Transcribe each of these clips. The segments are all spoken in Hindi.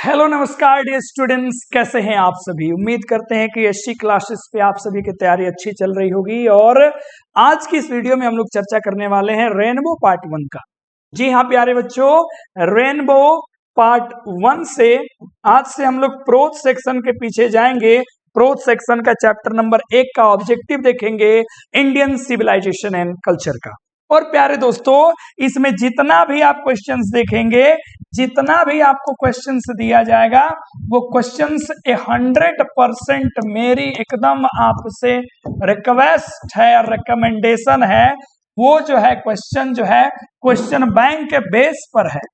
हेलो नमस्कार डियर स्टूडेंट्स, कैसे हैं आप सभी। उम्मीद करते हैं कि एससी क्लासेस पे आप सभी की तैयारी अच्छी चल रही होगी। और आज की इस वीडियो में हम लोग चर्चा करने वाले हैं रेनबो पार्ट 1 का। जी हाँ प्यारे बच्चों, रेनबो पार्ट 1 से आज से हम लोग प्रोज सेक्शन के पीछे जाएंगे। प्रोज सेक्शन का चैप्टर नंबर 1 का ऑब्जेक्टिव देखेंगे, इंडियन सिविलाइजेशन एंड कल्चर का। और प्यारे दोस्तों, इसमें जितना भी आप क्वेश्चंस देखेंगे, जितना भी आपको क्वेश्चंस दिया जाएगा, वो क्वेश्चंस 100% मेरी एकदम आपसे रिक्वेस्ट है और रिकमेंडेशन है। वो जो है क्वेश्चन जो है क्वेश्चन बैंक के बेस पर है।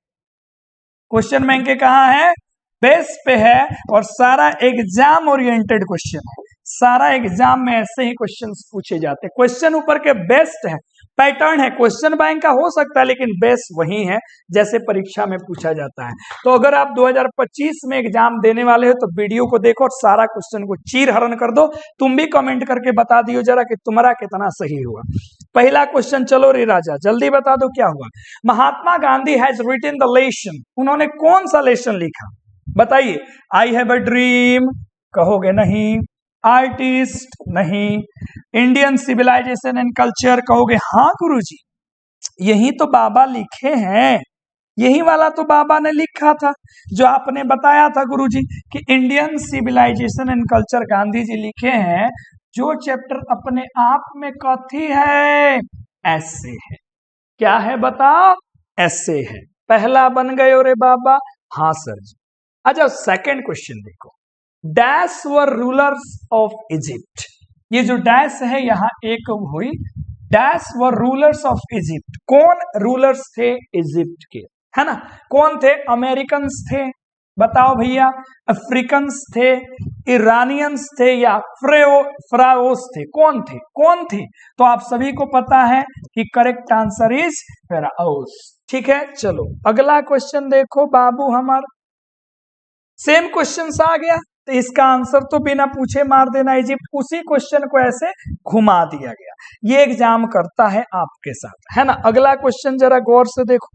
क्वेश्चन बैंक के कहाँ है? बेस पे है। और सारा एग्जाम ओरिएंटेड क्वेश्चन है। सारा एग्जाम में ऐसे ही क्वेश्चंस पूछे जाते हैं। क्वेश्चन ऊपर के बेस्ड है, पैटर्न है। क्वेश्चन बैंक का हो सकता है लेकिन बेस वही है जैसे परीक्षा में पूछा जाता है। तो अगर आप 2025 में एग्जाम देने वाले हो तो वीडियो को देखो और सारा क्वेश्चन को चीर हरण कर दो। तुम भी कमेंट करके बता दियो जरा कि तुम्हारा कितना सही हुआ। पहला क्वेश्चन, चलो रे राजा जल्दी बता दो क्या हुआ। Mahatma Gandhi has written the lesson. उन्होंने कौन सा लेसन लिखा बताइए। आई हैव अ ड्रीम कहोगे नहीं, आर्टिस्ट नहीं, इंडियन सिविलाइजेशन एंड कल्चर कहोगे हाँ गुरुजी, यही तो बाबा लिखे हैं। यही वाला तो बाबा ने लिखा था जो आपने बताया था गुरुजी कि Indian civilisation and culture Gandhi ji लिखे हैं। जो चैप्टर अपने आप में कथी है? ऐसे है। क्या है बताओ? ऐसे है। पहला बन गए रे बाबा। हाँ सर जी। अच्छा, सेकंड क्वेश्चन देखो। Dash were rulers of Egypt. ये जो डैश है यहाँ एक हुई। Dash were rulers of Egypt. कौन रूलर्स थे इजिप्ट के? है ना। कौन थे? अमेरिकन्स थे, बताओ भैया, अफ्रीकन्स थे, ईरानियंस थे या फ्राओस थे? कौन थे? कौन थे? तो आप सभी को पता है कि करेक्ट आंसर इज फेराओस। ठीक है, चलो अगला क्वेश्चन देखो बाबू। हमारा सेम क्वेश्चन आ गया तो इसका आंसर तो बिना पूछे मार देना इजिप्ट। उसी क्वेश्चन को ऐसे घुमा दिया गया। ये एग्जाम करता है आपके साथ, है ना। अगला क्वेश्चन जरा गौर से देखो।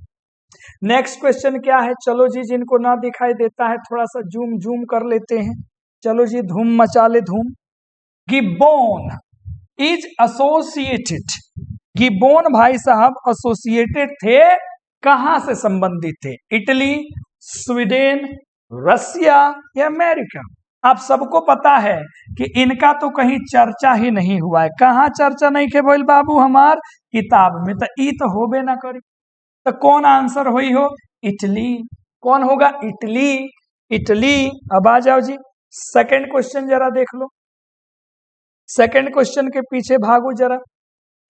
नेक्स्ट क्वेश्चन क्या है? चलो जी, जिनको ना दिखाई देता है थोड़ा सा जूम जूम कर लेते हैं। चलो जी, धूम मचा ले धूम। Gibbon is associated. गिब्बन भाई साहब एसोसिएटेड थे, कहां से संबंधित थे? इटली, स्वीडन, रसिया या अमेरिका? आप सबको पता है कि इनका तो कहीं चर्चा ही नहीं हुआ है। कहाँ चर्चा नहीं के बोल बाबू हमार किताब में? तो ई तो होबे ना करी। तो कौन आंसर हुई हो? इटली। कौन होगा? इटली। इटली। अब आ जाओ जी, सेकंड क्वेश्चन जरा देख लो। सेकंड क्वेश्चन के पीछे भागो जरा।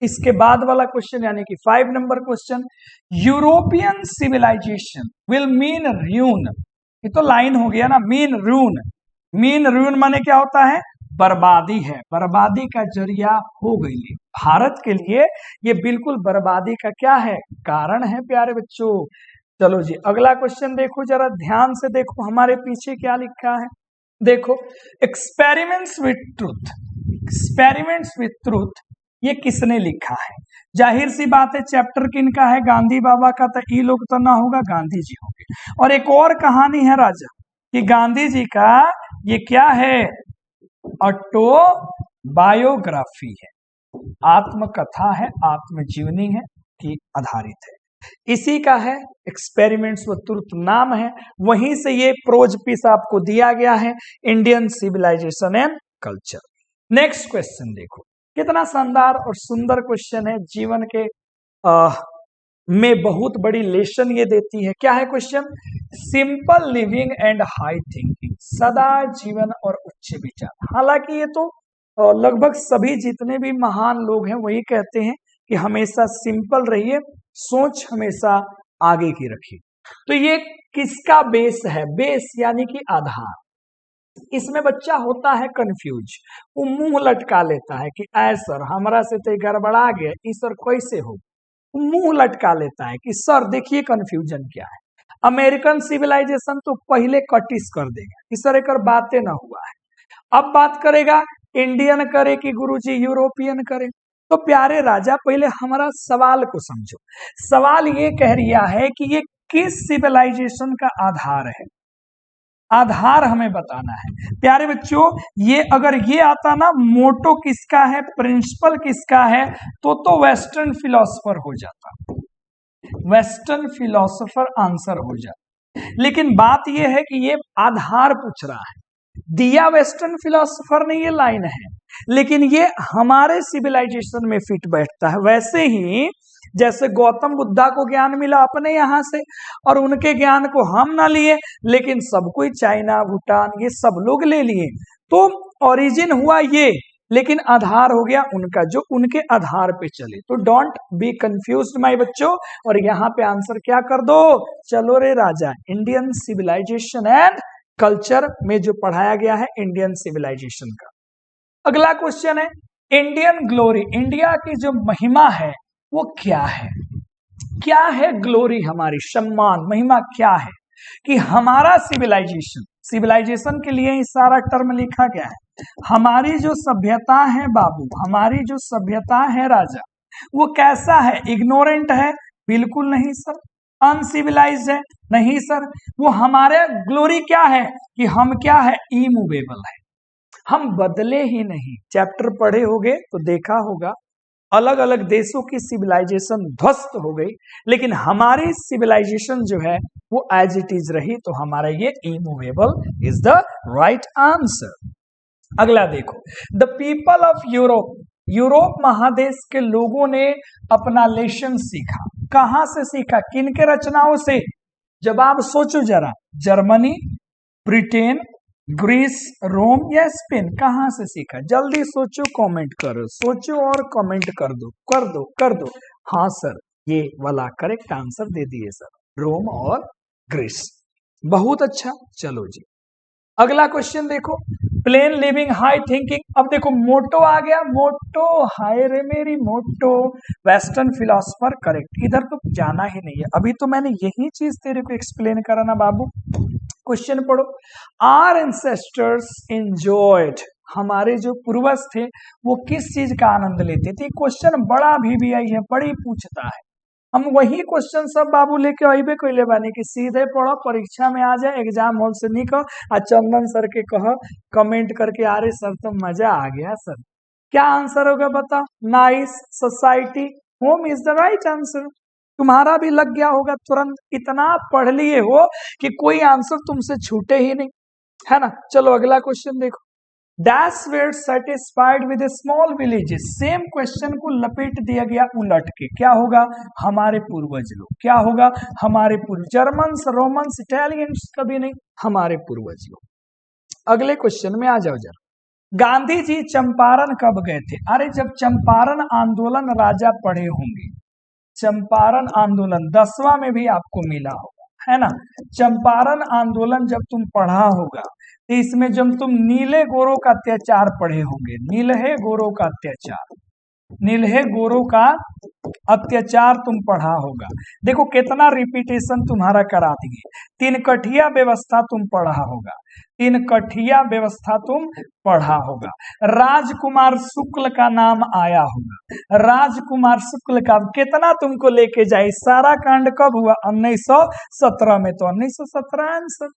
इसके बाद वाला क्वेश्चन यानी कि 5 number question. European civilisation will mean ruin. ये तो लाइन हो गया ना, मीन रून। मीन रून माने क्या होता है? बर्बादी है, बर्बादी का जरिया हो गई है। भारत के लिए ये बिल्कुल बर्बादी का क्या है? कारण है प्यारे बच्चों। चलो जी, अगला क्वेश्चन देखो जरा ध्यान से देखो हमारे पीछे क्या लिखा है। देखो, experiments with truth. Experiments with truth ये किसने लिखा है? जाहिर सी बात है चैप्टर किनका है? गांधी बाबा का। तो ई लोग तो ना होगा, गांधी जी होंगे। और एक और कहानी है राजा कि गांधी जी का ये क्या है? ऑटोबायोग्राफी है, आत्मकथा है, आत्मजीवनी है कि आधारित है। इसी का है एक्सपेरिमेंट्स विद ट्रूथ नाम है। वहीं से ये प्रोज पीस आपको दिया गया है, Indian civilisation and culture. Next question देखो, कितना शानदार और सुंदर क्वेश्चन है। जीवन के में बहुत बड़ी लेसन ये देती है। क्या है question? Simple living and high thinking. सदा जीवन और उच्च विचार। हालांकि ये तो लगभग सभी जितने भी महान लोग हैं वही कहते हैं कि हमेशा सिंपल रहिए, सोच हमेशा आगे की रखिए। तो ये किसका बेस है? बेस यानी कि आधार। इसमें बच्चा होता है कंफ्यूज, वो मुंह लटका लेता है कि ऐ सर हमारा से तो गड़बड़ा गया, इस सर कैसे हो? मुंह लटका लेता है कि सर देखिए कंफ्यूजन क्या है। अमेरिकन सिविलाइजेशन तो पहले कटिस कर देगा कि सर एक बातें ना हुआ है। अब बात करेगा इंडियन करे कि गुरुजी यूरोपियन करे। तो प्यारे राजा पहले हमारा सवाल को समझो। सवाल ये कह रिया है कि ये किस सिविलाइजेशन का आधार है? आधार हमें बताना है प्यारे बच्चों। ये अगर ये आता ना मोटो किसका है, प्रिंसिपल किसका है, तो वेस्टर्न फिलोसफर हो जाता, वेस्टर्न फिलोसफर आंसर हो जाता। लेकिन बात ये है कि ये आधार पूछ रहा है, दिया वेस्टर्न फिलोसफर ने ये लाइन है, लेकिन ये हमारे सिविलाइजेशन में फिट बैठता है। वैसे ही जैसे गौतम बुद्धा को ज्ञान मिला अपने यहां से और उनके ज्ञान को हम ना लिए, लेकिन सब कोई चाइना भूटान ये सब लोग ले लिए, तो ओरिजिन हुआ ये, लेकिन आधार हो गया उनका, जो उनके आधार पे चले। तो डोंट बी कंफ्यूज्ड माय बच्चों, और यहाँ पे आंसर क्या कर दो, चलो रे राजा, इंडियन सिविलाइजेशन एंड कल्चर में जो पढ़ाया गया है इंडियन सिविलाइजेशन का। अगला क्वेश्चन है इंडियन ग्लोरी, इंडिया की जो महिमा है वो क्या है, क्या है ग्लोरी, हमारी सम्मान महिमा क्या है, कि हमारा सिविलाइजेशन, सिविलाइजेशन के लिए ही सारा टर्म लिखा गया है। हमारी जो सभ्यता है बाबू, हमारी जो सभ्यता है राजा, वो कैसा है, इग्नोरेंट है, बिल्कुल नहीं सर। अनसिविलाइज्ड है, नहीं सर। वो हमारे ग्लोरी क्या है, कि हम क्या है, इमूवेबल है, हम बदले ही नहीं। चैप्टर पढ़े होगे तो देखा होगा, अलग अलग देशों की सिविलाइजेशन ध्वस्त हो गई, लेकिन हमारी सिविलाइजेशन जो है वो एज इट इज रही, तो हमारा ये immovable is the right answer. अगला देखो, the people of Europe, Europe महादेश के लोगों ने अपना लेसन सीखा, कहां से सीखा, किन के रचनाओं से। जब आप सोचो जरा, जर्मनी, ब्रिटेन, ग्रीस, रोम या स्पेन, कहां से सीखा, जल्दी सोचो, कमेंट करो, सोचो और कमेंट कर दो, कर दो, कर दो। हाँ सर, ये वाला करेक्ट आंसर दे दिए सर, रोम और ग्रीस। बहुत अच्छा, चलो जी अगला क्वेश्चन देखो, प्लेन लिविंग हाई थिंकिंग। अब देखो मोटो आ गया, मोटो, हाय रे मेरी मोटो, वेस्टर्न फिलोसफर करेक्ट, इधर तो जाना ही नहीं है, अभी तो मैंने यही चीज तेरे को एक्सप्लेन करा ना बाबू। क्वेश्चन पढ़ो, आर एंसेस्टर्स एंजॉयड, हमारे जो पूर्वज थे वो किस चीज का आनंद लेते थे। क्वेश्चन बड़ा VBI है, बड़ी पूछता है, हम वही क्वेश्चन सब बाबू लेके अबे कोई बानी कि सीधे पढ़ो, परीक्षा में आ जाए, एग्जाम हॉल से निकल आ चंदन सर के कहो कमेंट करके, अरे सर तो मजा आ गया सर। क्या आंसर होगा बताओ, nice, society, home is the right answer. तुम्हारा भी लग गया होगा तुरंत, इतना पढ़ लिए हो कि कोई आंसर तुमसे छूटे ही नहीं, है ना। चलो अगला क्वेश्चन देखो, dash where satisfied with small villages, same question को लपेट दिया गया उलट के, क्या होगा, हमारे पूर्वज लोग, क्या होगा, हमारे पूर्व, जर्मन्स, रोमन्स, इटालियंस, कभी नहीं, हमारे पूर्वज लोग। अगले क्वेश्चन में आ जाओ जरा, गांधी जी चंपारण कब गए थे। अरे जब चंपारण आंदोलन राजा पढ़े होंगे, चंपारण आंदोलन 10वां में भी आपको मिला होगा, है ना। चंपारण आंदोलन जब तुम पढ़ा होगा तो इसमें जब तुम नीले गोरों का अत्याचार पढ़े होंगे, नीलहे गोरों का अत्याचार, नीलहे गोरों का अत्याचार तुम पढ़ा होगा। देखो कितना रिपीटेशन तुम्हारा करा दिए। तीन कठिया व्यवस्था तुम पढ़ा होगा, तीन कठिया व्यवस्था तुम पढ़ा होगा। राजकुमार शुक्ल का नाम आया होगा, राजकुमार शुक्ल का कितना तुमको लेके जाए। सारा कांड कब हुआ, 1917 में, तो 1917 आंसर।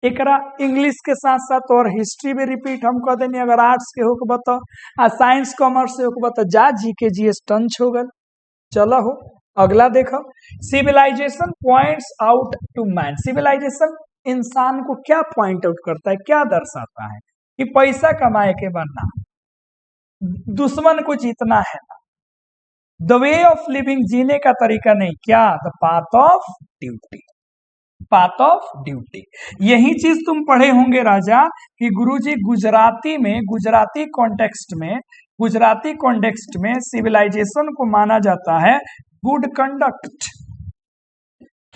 एकरा इंग्लिश के साथ साथ और हिस्ट्री भी रिपीट हम कह देनी, अगर आर्ट्स के होके बताओ आ साइंस कॉमर्स से होके बताओ, जा जीके जीएस टंच हो गए। चलो हो अगला देखो, civilization points out to man, civilization इंसान को क्या पॉइंट आउट करता है, क्या दर्शाता है, कि पैसा कमाए के बनना, दुश्मन को जीतना है ना, द वे ऑफ लिविंग, जीने का तरीका नहीं, क्या, the path of duty, path of duty. यही चीज तुम पढ़े होंगे राजा कि गुरुजी गुजराती में, गुजराती कॉन्टेक्स्ट में सिविलाइजेशन को माना जाता है गुड कंडक्ट।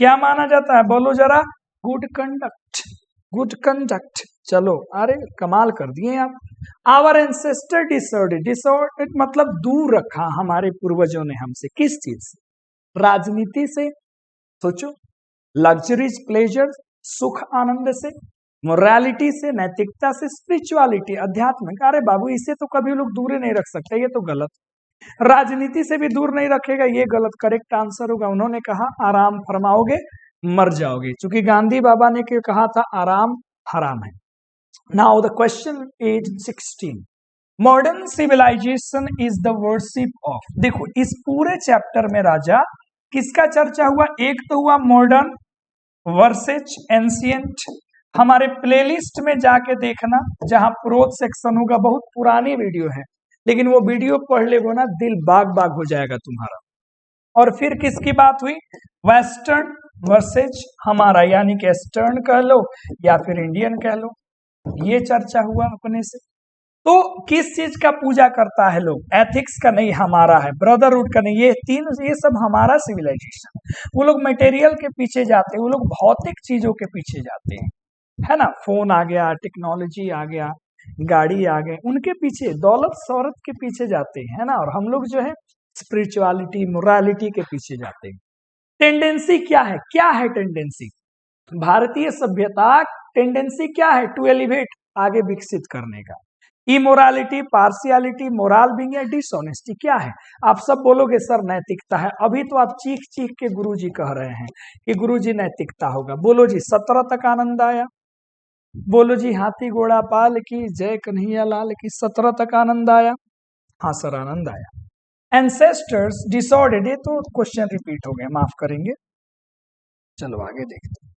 क्या माना जाता है, बोलो जरा, गुड कंडक्ट, गुड कंडक्ट। चलो अरे कमाल कर दिए आप। आवर एंसेस्टर डिसऑर्डर मतलब दूर रखा हमारे पूर्वजों ने हमसे, किस चीज से, राजनीति से, सोचो, लग्जरीज प्लेजर, सुख आनंद से, मोरालिटी से, नैतिकता से, स्पिरिचुअलिटी, अध्यात्म। अरे बाबू इसे तो कभी लोग दूर ही नहीं रख सकते, ये तो गलत। राजनीति से भी दूर नहीं रखेगा, ये गलत, करेक्ट आंसर होगा। उन्होंने कहा आराम फरमाओगे मर जाओगे, क्योंकि गांधी बाबा ने क्या कहा था, आराम हराम है। Now the question is 16, modern civilization is the worship of. देखो इस पूरे चैप्टर में राजा किसका चर्चा हुआ, एक तो हुआ मॉडर्न वर्सेज एंशिएंट। हमारे प्लेलिस्ट में जाके देखना, जहां प्रोज सेक्शन होगा, बहुत पुरानी वीडियो है, लेकिन वो वीडियो पढ़ लेगो ना, दिल बाग बाग हो जाएगा तुम्हारा। और फिर किसकी बात हुई, वेस्टर्न वर्सेज हमारा, यानी कि ईस्टर्न कह लो या फिर इंडियन कह लो, ये चर्चा हुआ अपने से। तो किस चीज का पूजा करता है लोग, एथिक्स का नहीं, हमारा है, ब्रदरहुड का नहीं, ये तीन, ये सब हमारा सिविलाइजेशन। वो लोग मटेरियल के पीछे जाते हैं, वो लोग भौतिक चीजों के पीछे जाते हैं, है ना, फोन आ गया, टेक्नोलॉजी आ गया, गाड़ी आ गए, उनके पीछे, दौलत शौहरत के पीछे जाते हैं, है ना। और हम लोग जो है स्पिरिचुअलिटी मोरालिटी के पीछे जाते हैं। टेंडेंसी क्या है टेंडेंसी, भारतीय सभ्यता टेंडेंसी क्या है, टू एलिवेट, आगे विकसित करने का। इमोरालिटी, पार्शियलिटी, मोरल बीइंग या डिसऑनेस्टी क्या है, आप सब बोलोगे सर नैतिकता है। अभी तो आप चीख चीख के गुरुजी कह रहे हैं कि गुरुजी नैतिकता होगा। बोलो जी 17 तक आनंद आया, बोलो जी हाथी घोड़ा पाल की जय कन्हैया लाल की, 17 तक आनंद आया, हाँ सर आनंद आया। एंसेस्टर्स डिसऑर्डर्ड, ये तो क्वेश्चन रिपीट हो गए, माफ करेंगे, चलो आगे देखते हैं।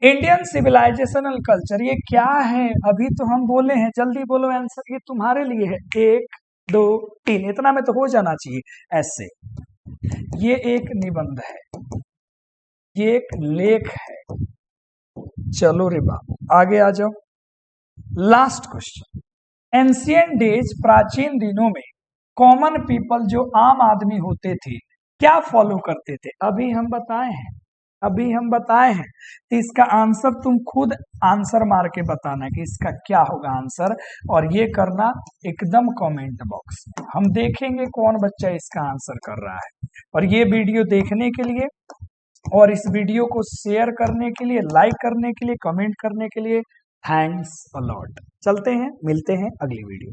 इंडियन सिविलाइजेशनल कल्चर ये क्या है, अभी तो हम बोले हैं, जल्दी बोलो आंसर, ये तुम्हारे लिए है, 1 2 3, इतना में तो हो जाना चाहिए ऐसे। ये एक निबंध है, ये एक लेख है, चलो रे बाबू आगे आ जाओ। लास्ट क्वेश्चन, एंशिएंट डेज, प्राचीन दिनों में कॉमन पीपल, जो आम आदमी होते थे, क्या फॉलो करते थे, अभी हम बताए हैं। तो इसका आंसर तुम खुद आंसर मार के बताना कि इसका क्या होगा आंसर, और ये करना एकदम कमेंट बॉक्स में, हम देखेंगे कौन बच्चा इसका आंसर कर रहा है। और ये वीडियो देखने के लिए और इस वीडियो को शेयर करने के लिए, लाइक करने के लिए, कमेंट करने के लिए थैंक्स अ लॉट। चलते हैं, मिलते हैं अगली वीडियो।